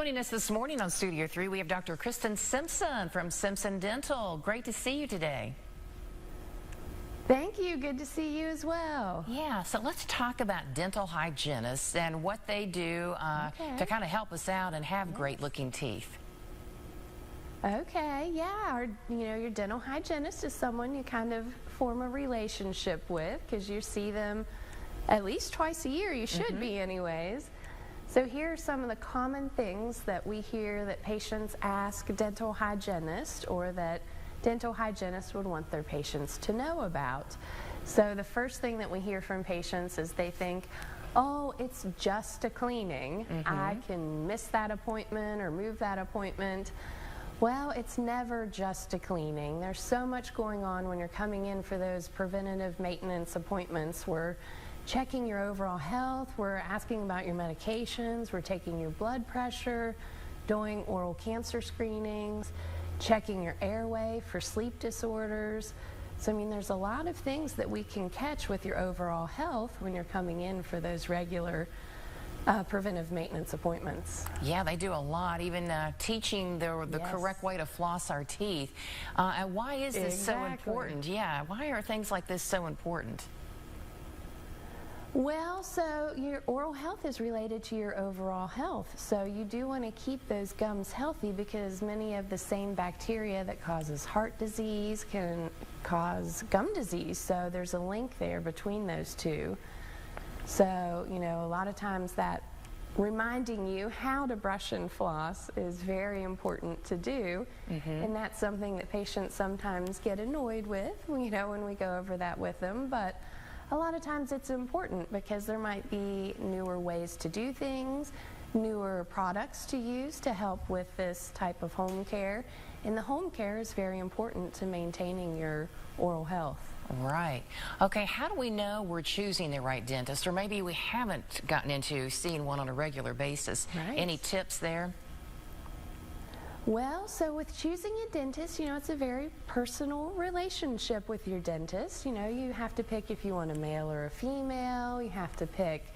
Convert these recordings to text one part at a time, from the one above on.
Joining us this morning on Studio 3, we have Dr. Christen Simpson from Simpson Dental. Great to see you today. Thank you. Good to see you as well. Yeah, so let's talk about dental hygienists and what they do to kind of help us out and have great looking teeth. Okay, yeah, your dental hygienist is someone you kind of form a relationship with because you see them at least twice a year. You should be anyways. So here are some of the common things that we hear that patients ask dental hygienists or that dental hygienists would want their patients to know about. So the first thing that we hear from patients is they think, oh, it's just a cleaning. I can miss that appointment or move that appointment. Well, it's never just a cleaning. There's so much going on when you're coming in for those preventative maintenance appointments. We're checking your overall health, we're asking about your medications, we're taking your blood pressure, doing oral cancer screenings, checking your airway for sleep disorders. So, I mean, there's a lot of things that we can catch with your overall health when you're coming in for those regular preventive maintenance appointments. Yeah, they do a lot, even teaching the correct way to floss our teeth. And why is this so important? Yeah, why are things like this so important? Well, so your oral health is related to your overall health. So you do want to keep those gums healthy because many of the same bacteria that causes heart disease can cause gum disease. So there's a link there between those two. So, you know, a lot of times that reminding you how to brush and floss is very important to do. And that's something that patients sometimes get annoyed with, you know, when we go over that with them. But a lot of times it's important because there might be newer ways to do things, newer products to use to help with this type of home care. And the home care is very important to maintaining your oral health. Right. Okay, how do we know we're choosing the right dentist, or maybe we haven't gotten into seeing one on a regular basis? Any tips there? Well, so with choosing a dentist, you know, it's a very personal relationship with your dentist. You know, you have to pick if you want a male or a female. You have to pick,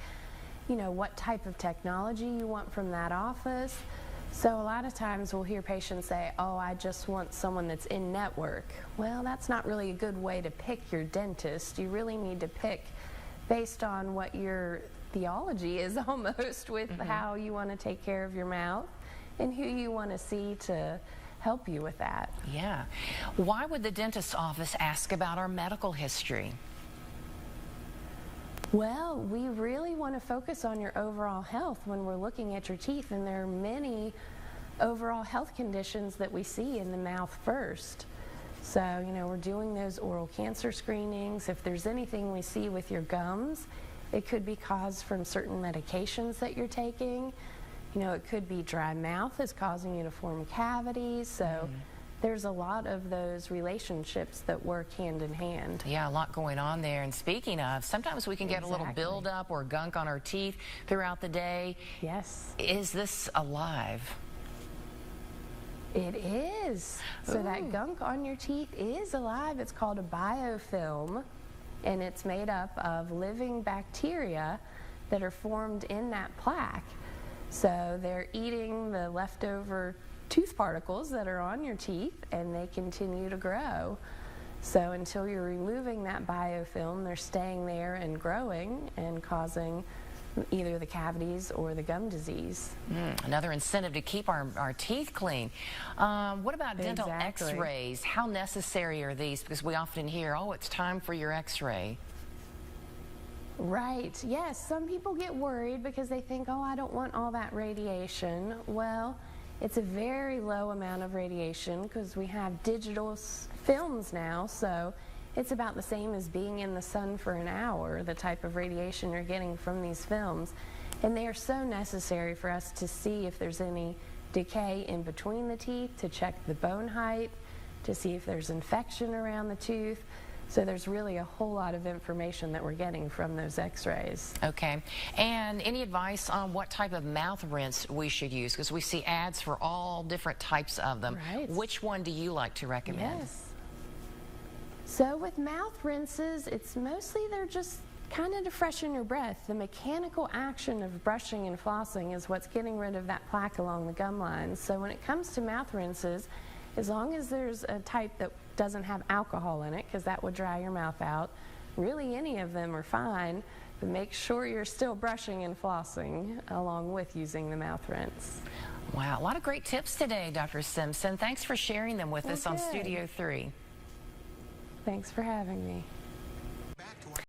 you know, what type of technology you want from that office. So a lot of times we'll hear patients say, oh, I just want someone that's in network. Well, that's not really a good way to pick your dentist. You really need to pick based on what your theology is almost with how you want to take care of your mouth and who you want to see to help you with that. Yeah. Why would the dentist's office ask about our medical history? Well, we really want to focus on your overall health when we're looking at your teeth, and there are many overall health conditions that we see in the mouth first. So, you know, we're doing those oral cancer screenings. If there's anything we see with your gums, it could be caused from certain medications that you're taking. You know, it could be dry mouth is causing you to form cavities. So there's a lot of those relationships that work hand in hand. Yeah, a lot going on there. And speaking of, sometimes we can get a little buildup or gunk on our teeth throughout the day. Yes. Is this alive? It is. So that gunk on your teeth is alive. It's called a biofilm, and it's made up of living bacteria that are formed in that plaque. So they're eating the leftover tooth particles that are on your teeth, and they continue to grow. So until you're removing that biofilm, they're staying there and growing and causing either the cavities or the gum disease. Another incentive to keep our teeth clean. What about dental x-rays? How necessary are these? Because we often hear, oh, it's time for your x-ray. Right, yes, some people get worried because they think, oh, I don't want all that radiation. Well, it's a very low amount of radiation because we have digital films now, so it's about the same as being in the sun for an hour, the type of radiation you're getting from these films. And they are so necessary for us to see if there's any decay in between the teeth, to check the bone height, to see if there's infection around the tooth. So there's really a whole lot of information that we're getting from those x-rays. Okay. And any advice on what type of mouth rinse we should use? Because we see ads for all different types of them. Right. Which one do you like to recommend? Yes. So with mouth rinses, it's mostly they're just kind of to freshen your breath. The mechanical action of brushing and flossing is what's getting rid of that plaque along the gum lines. So when it comes to mouth rinses, as long as there's a type that doesn't have alcohol in it, because that would dry your mouth out, really any of them are fine, but make sure you're still brushing and flossing along with using the mouth rinse. Wow, a lot of great tips today, Dr. Simpson. Thanks for sharing them with us on Studio 3. Thanks for having me.